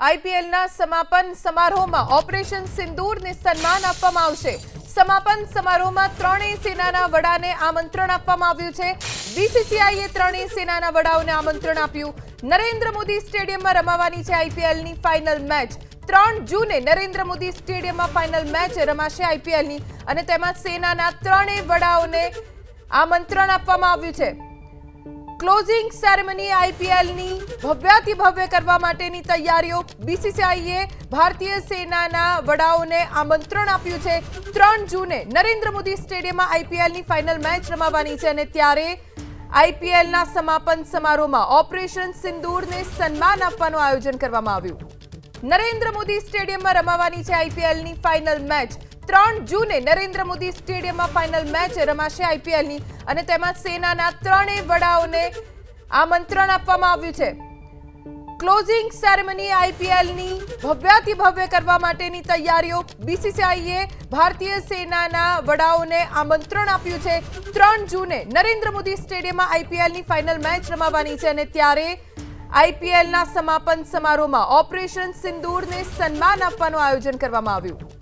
આઈપીએલના સમાપન સમારોહમાં ઓપરેશન સિંદૂરને સન્માન આપવામાં આવશે। સમાપન સમારોહમાં ત્રણેય સેનાના વડાને આમંત્રણ આપવામાં આવ્યું છે। બીસીસીઆઈએ ત્રણેય સેનાના વડાઓને આમંત્રણ આપ્યું। નરેન્દ્ર મોદી સ્ટેડિયમમાં રમાવાની છે આઈપીએલની ફાઇનલ મેચ। 3 જૂને નરેન્દ્ર મોદી સ્ટેડિયમમાં ફાઇનલ મેચ રમાશે આઈપીએલની અને તેમાં સેનાના ત્રણેય વડાઓને આમંત્રણ આપવામાં આવ્યું છે। ક્લોઝિંગ સેરેમની આઈપીએલની ભવ્યાતિ ભવ્ય કરવા માટેની તૈયારીઓ। બીસીસીઆઈએ ભારતીય સેનાના વડાઓને આમંત્રણ આપ્યું છે। 3 જૂને નરેન્દ્ર મોદી સ્ટેડિયમમાં આઈપીએલની ફાઇનલ મેચ રમાવાની છે અને ત્યારે આઈપીએલના સમાપન સમારોહમાં ઓપરેશન સિંદૂરને સન્માન આપવાનું આયોજન કરવામાં આવ્યું। નરેન્દ્ર મોદી સ્ટેડિયમમાં રમાવાની છે આઈપીએલની ફાઇનલ મેચ। 3 જૂને નરેન્દ્ર મોદી સ્ટેડિયમમાં ફાઇનલ મેચ રમાશે આઈપીએલની અને તેમાં સેનાના ત્રણેય વડાઓને આમંત્રણ આપવામાં આવ્યું છે। ક્લોઝિંગ સેરેમની આઈપીએલની ભવ્યાતિ ભવ્ય કરવા માટેની તૈયારીઓ। બીસીસીઆઈએ ભારતીય સેનાના વડાઓને આમંત્રણ આપ્યું છે। 3 જૂને નરેન્દ્ર મોદી સ્ટેડિયમમાં આઈપીએલની ફાઇનલ મેચ રમાવાની છે અને ત્યારે આઈપીએલના સમાપન સમારોહમાં ઓપરેશન સિંદૂરને સન્માન આપવાનું આયોજન કરવામાં આવ્યું।